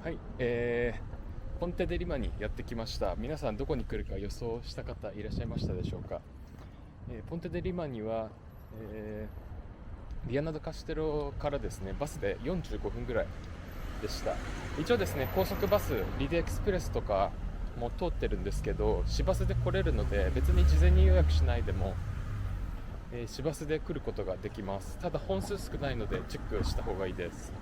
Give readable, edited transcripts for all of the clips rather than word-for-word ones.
はい、ポンテデリマにやってきました。皆さんどこに来るか予想した方いらっしゃいましたでしょうか。ポンテデリマには、ビアナドカステロからですね、バスで45分ぐらいでした。一応ですね、高速バス、リデエクスプレスとかも通ってるんですけど、市バスで来れるので、別に事前に予約しないでも、市バスで来ることができます。ただ本数少ないのでチェックした方がいいです。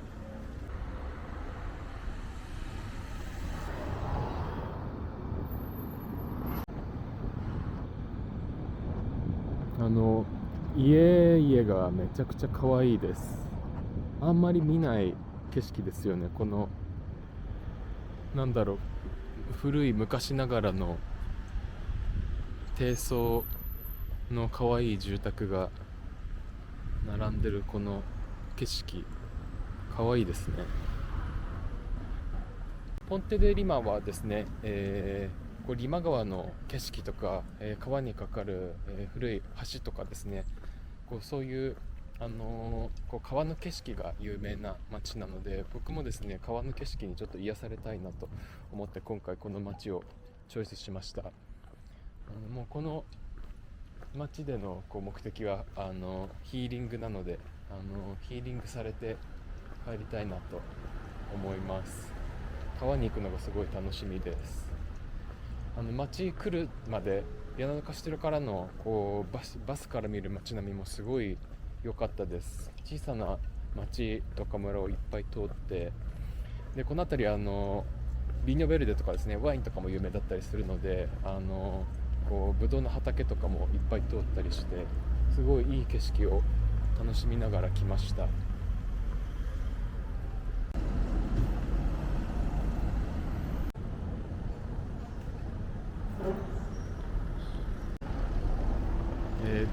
あの家々がめちゃくちゃ可愛いです。あんまり見ない景色ですよね。このなんだろう、古い昔ながらの低層の可愛い住宅が並んでるこの景色、可愛いですね。ポンテデリマはですね、こうリマ川の景色とか、川に架かる、古い橋とかですね、こうそういう、こう川の景色が有名な街なので、僕もですね川の景色にちょっと癒されたいなと思って今回この街をチョイスしました。もうこの街でのこう目的はヒーリングなので、ヒーリングされて帰りたいなと思います。川に行くのがすごい楽しみです。街来るまでビアナドカステロからのこうバスから見る街並みもすごい良かったです。小さな町とか村をいっぱい通って、でこの辺りビーニョベルデとかですね、ワインとかも有名だったりするので、こうブドウの畑とかもいっぱい通ったりして、すごいいい景色を楽しみながら来ました。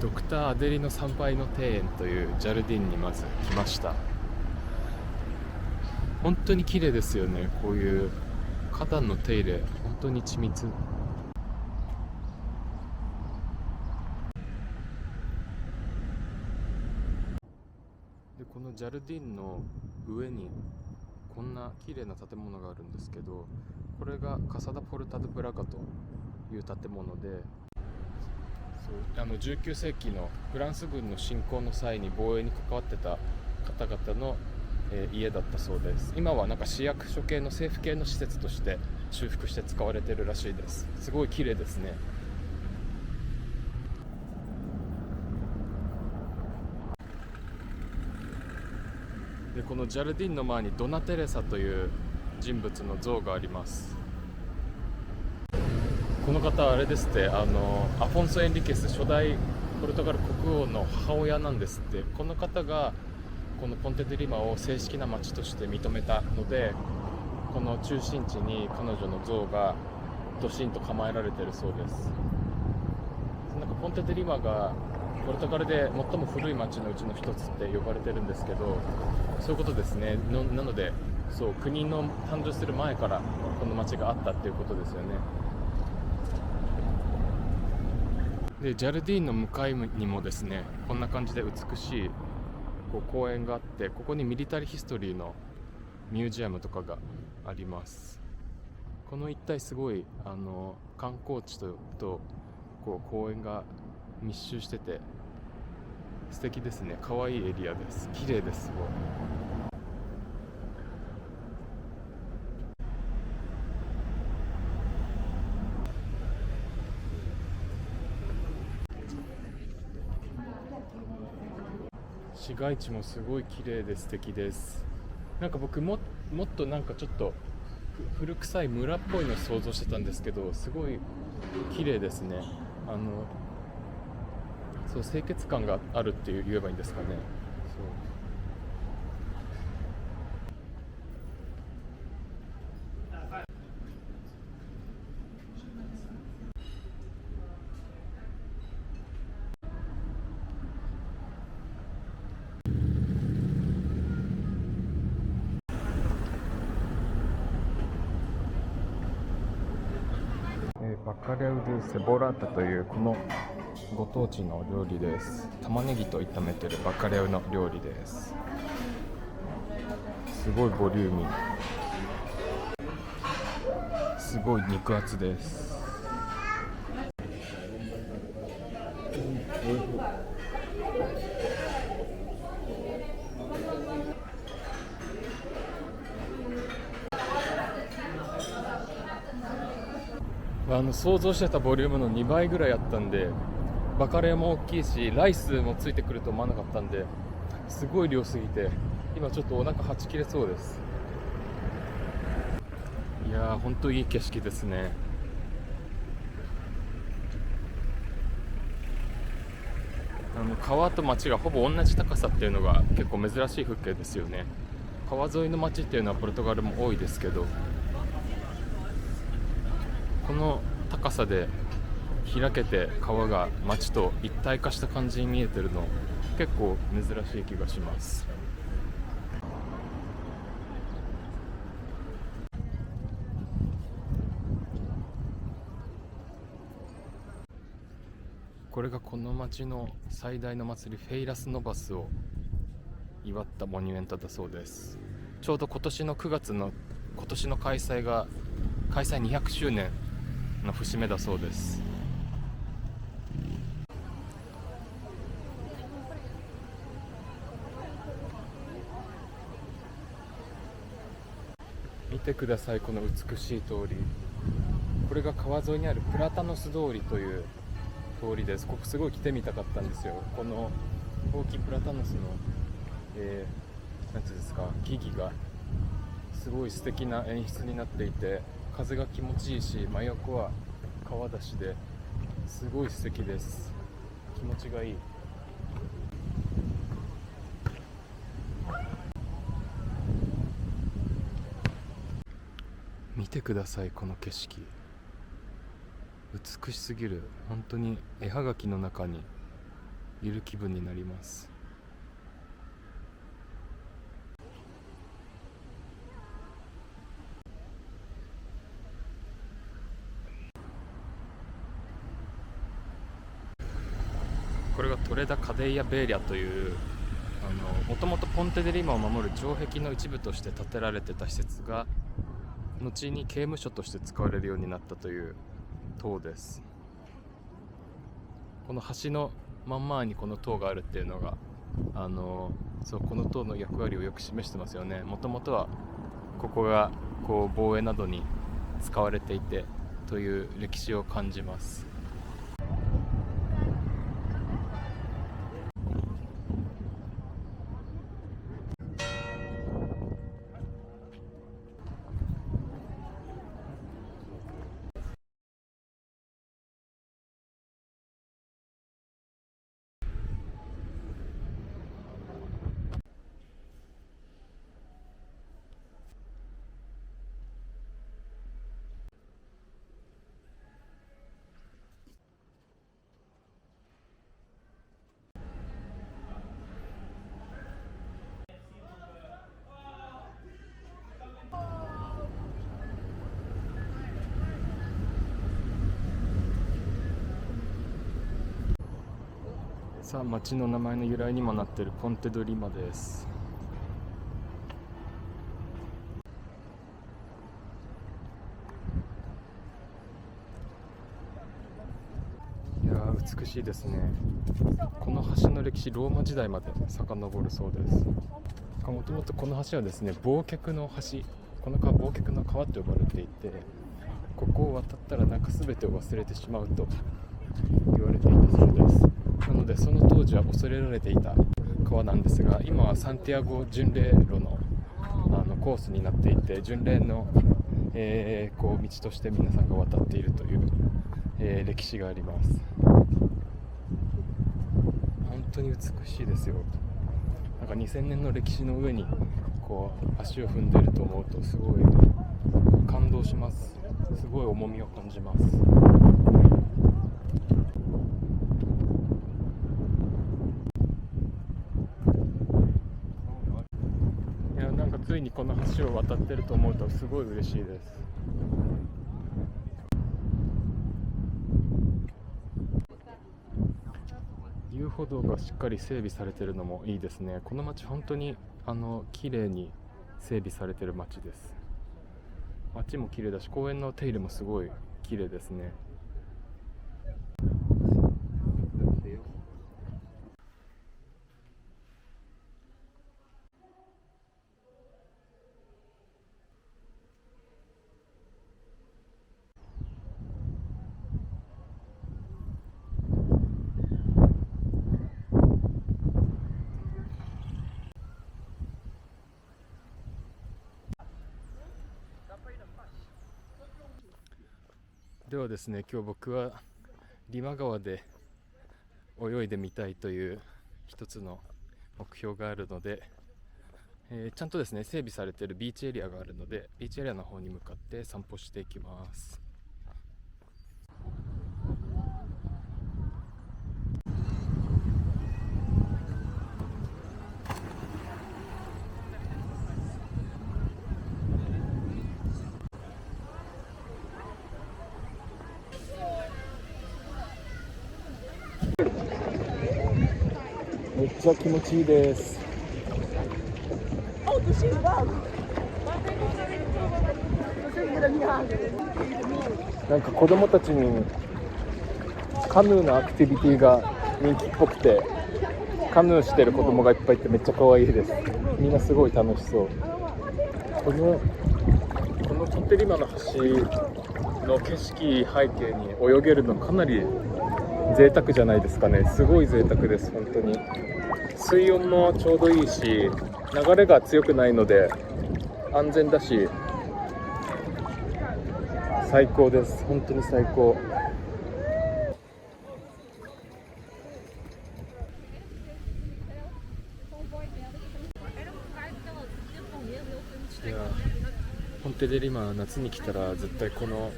ドクター・アデリの参拝の庭園というジャルディンにまず来ました。本当に綺麗ですよね。こういう花壇の手入れ本当に緻密で、このジャルディンの上にこんな綺麗な建物があるんですけど、これがカサダ・ポルタ・ド・ブラガという建物で、19世紀のフランス軍の侵攻の際に防衛に関わってた方々の、家だったそうです。今はなんか市役所系の政府系の施設として修復して使われてるらしいです。すごい綺麗ですね。でこのジャルディンの前にドナテレサという人物の像があります。この方あれですって、アフォンソ・エンリケス初代ポルトガル国王の母親なんですって。この方がこのポンテデリマを正式な町として認めたので、この中心地に彼女の像がドシンと構えられているそうです。なんかポンテデリマがポルトガルで最も古い町のうちの一つって呼ばれてるんですけど、そういうことですね。なのでそう国の誕生する前からこの町があったっていうことですよね。でジャルディーンの向かいにもですね、こんな感じで美しいこう公園があって、ここにミリタリーヒストリーのミュージアムとかがあります。この一帯すごい観光地とこう公園が密集してて素敵ですね。可愛いエリアです。綺麗です。すごい市街地もすごい綺麗で素敵です。なんか僕もっとなんかちょっと古臭い村っぽいのを想像してたんですけど、すごい綺麗ですね。あのそう清潔感があるって言えばいいんですかね。そうバカリャウ・ドゥ・セボラータというこのご当地の料理です。玉ねぎと炒めてるバカリャウの料理です。すごいボリューミー。すごい肉厚です。想像してたボリュームの2倍ぐらいあったんで、バカレーも大きいしライスもついてくると思わなかったんで、すごい量すぎて今ちょっとお腹はち切れそうです。いやー、ほんといい景色ですね。川と町がほぼ同じ高さっていうのが結構珍しい風景ですよね。川沿いの町っていうのはポルトガルも多いですけど、この高さで開けて川が町と一体化した感じに見えてるの結構珍しい気がします。これがこの町の最大の祭り、フェイラスノバスを祝ったモニュメントだそうです。ちょうど今年の9月の今年の開催200周年の節目だそうです。見てください、この美しい通り。これが川沿いにあるプラタノス通りという通りです。ここすごい来てみたかったんですよ。この大きいプラタノスの、なんていうんですか、木々がすごい素敵な演出になっていて、風が気持ちいいし、真横は川だしですごい素敵です。気持ちがいい。見てください、この景色。美しすぎる。本当に絵はがきの中にいる気分になります。これがトレダ・カデイア・ベーリャというもともとポンテデリマを守る城壁の一部として建てられてた施設が後に刑務所として使われるようになったという塔です。この橋の真ん前にこの塔があるっていうのがこの塔の役割をよく示してますよね。もともとはここがこう防衛などに使われていてという歴史を感じます。さあ、町の名前の由来にもなっているポンテドリマです。いやー、美しいですね。この橋の歴史、ローマ時代まで遡るそうです。もともとこの橋はですね、忘却の橋、この川、忘却の川と呼ばれていて、ここを渡ったらなんか全てを忘れてしまうと言われていたそうです。なのでその当時は恐れられていた川なんですが、今はサンティアゴ巡礼路のコースになっていて、巡礼の、こう道として皆さんが渡っているという、歴史があります。本当に美しいですよ。なんか2000年の歴史の上にこう足を踏んでいると思うとすごい感動します。すごい重みを感じます。いや、なんかついにこの橋を渡ってると思うとすごい嬉しいです。遊歩道がしっかり整備されてるのもいいですね。この街本当に綺麗に整備されてる街です。街も綺麗だし、公園の手入れもすごい綺麗ですね。ではですね、今日僕はリマ川で泳いでみたいという一つの目標があるので、ちゃんとですね整備されているビーチエリアがあるので、ビーチエリアの方に向かって散歩していきます。めっちゃ気持ちいいです。なんか子供たちにカヌーのアクティビティが人気っぽくて、カヌーしてる子供がいっぱいいてめっちゃ可愛いです。みんなすごい楽しそう。このトテリマの橋の景色背景に泳げるのかなり贅沢じゃないですかね。すごい贅沢です。本当に水温もちょうどいいし、流れが強くないので安全だし、最高です。本当に最高。いや、ポンテデリマ夏に来たら絶対この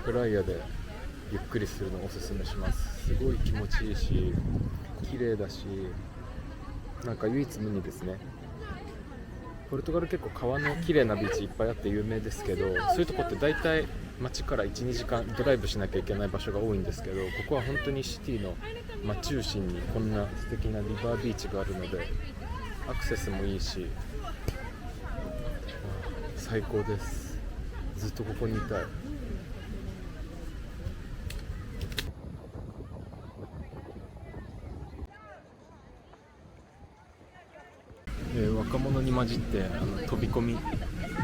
プライアでゆっくりするのをおすすめします。すごい気持ちいいし、綺麗だし、なんか唯一無二ですね。ポルトガル結構川の綺麗なビーチいっぱいあって有名ですけど、そういうとこって大体街から 1,2 時間ドライブしなきゃいけない場所が多いんですけど、ここは本当にシティの真中心にこんな素敵なリバービーチがあるので、アクセスもいいし、最高です。ずっとここにいたい。若者に混じって飛び込み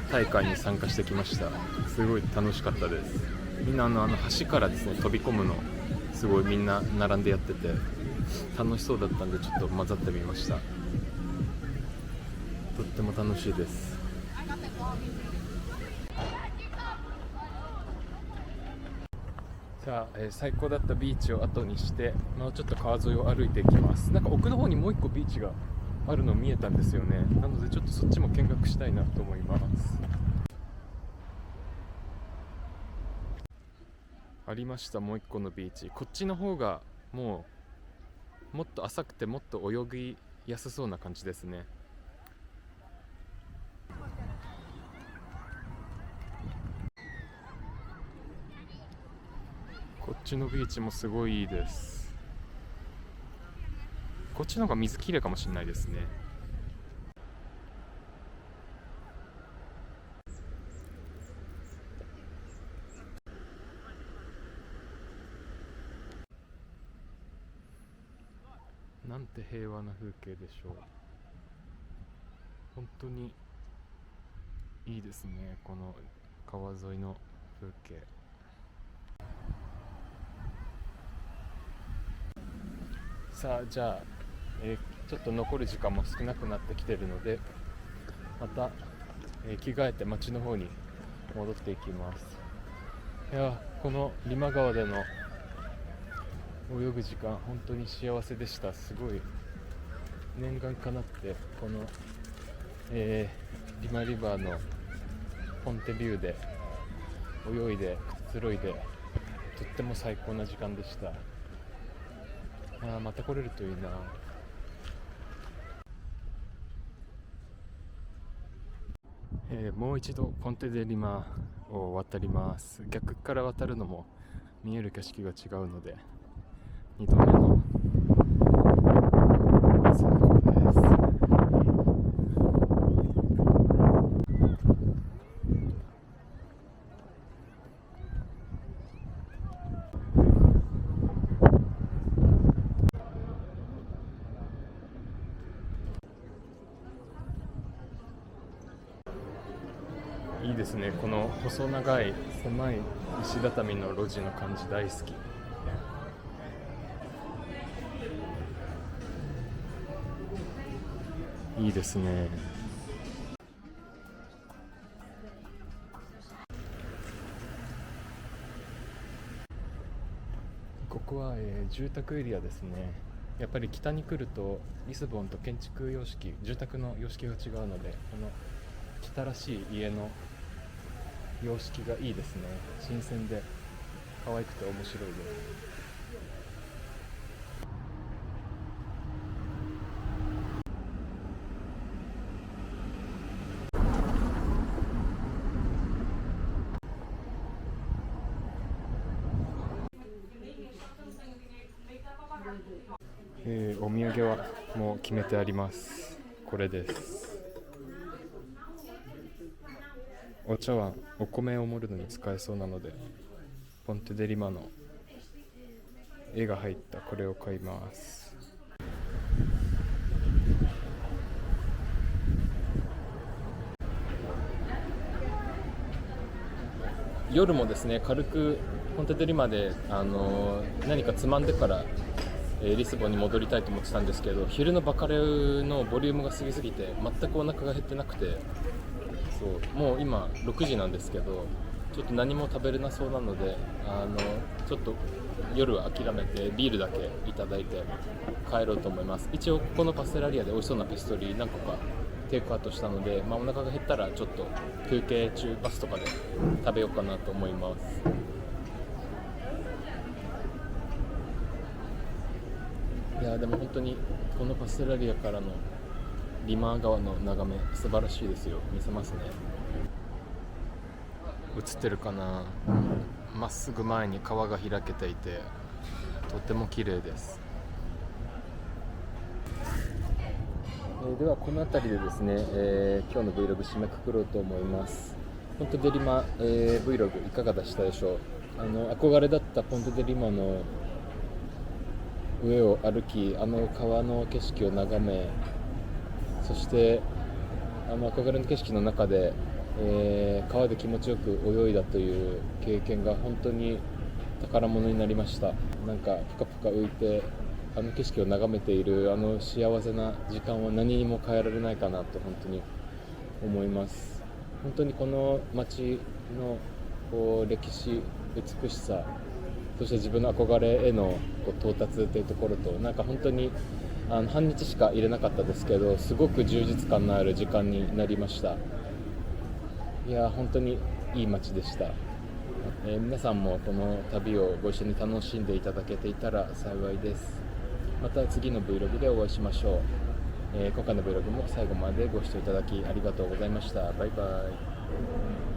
大会に参加してきました。すごい楽しかったです。みんな橋からですね飛び込むのすごいみんな並んでやってて楽しそうだったんで、ちょっと混ざってみました。とっても楽しいです。さあ、最高だったビーチを後にしてもうちょっと川沿いを歩いていきます。なんか奥の方にもう一個ビーチがあるの見えたんですよね。なのでちょっとそっちも見学したいなと思います。ありました、もう一個のビーチ。こっちの方がもっと浅くてもっと泳ぎやすそうな感じですね。こっちのビーチもすごいいいです。こっちの方が水きれいかもしれないですね。なんて平和な風景でしょう。本当にいいですね、この川沿いの風景。さあ、じゃあ、ちょっと残る時間も少なくなってきているので、また、着替えて街の方に戻っていきます。いや、このリマ川での泳ぐ時間本当に幸せでした。すごい念願かなって、この、リマリバーのポンテビューで泳いでくつろいで、とっても最高な時間でした。また来れるといいな。もう一度ポンテデリマを渡ります。逆から渡るのも見える景色が違うので、2度目の最高です。この細長い狭い石畳の路地の感じ大好き。いいですね。ここは、住宅エリアですね。やっぱり北に来るとリスボンと建築様式、住宅の様式が違うので、この北らしい家の様式がいいですね。新鮮で可愛くて面白いです。お土産はもう決めてあります。これです。お茶碗、お米を盛るのに使えそうなので、ポンテデリマの絵が入ったこれを買います。夜もですね、軽くポンテデリマで、何かつまんでからリスボンに戻りたいと思ってたんですけど、昼のバカレウのボリュームが過ぎすぎて全くお腹が減ってなくて、もう今6時なんですけど、ちょっと何も食べれなそうなので、ちょっと夜は諦めてビールだけいただいて帰ろうと思います。一応ここのパステラリアで美味しそうなペストリー何個かテイクアウトしたので、お腹が減ったらちょっと休憩中バスとかで食べようかなと思います。いやでも本当にこのパステラリアからのリマー川の眺め素晴らしいですよ。見せますね。映ってるかな。まっすぐ前に川が開けていてとても綺麗です。ではこの辺りでですね、今日の Vlog 締めくくろうと思います。ポンテデリマ、Vlog いかがでしたでしょう。憧れだったポンテデリマの上を歩き、川の景色を眺め、そして憧れの景色の中で、川で気持ちよく泳いだという経験が本当に宝物になりました。なんかぷかぷか浮いて景色を眺めている幸せな時間は何にも変えられないかなと本当に思います。本当にこの街の歴史、美しさ、そして自分の憧れへの到達というところと、なんか本当に半日しか入れなかったですけど、すごく充実感のある時間になりました。いや本当にいい街でした。皆さんもこの旅をご一緒に楽しんでいただけていたら幸いです。また次の Vlog でお会いしましょう。今回の Vlog も最後までご視聴いただきありがとうございました。バイバイ。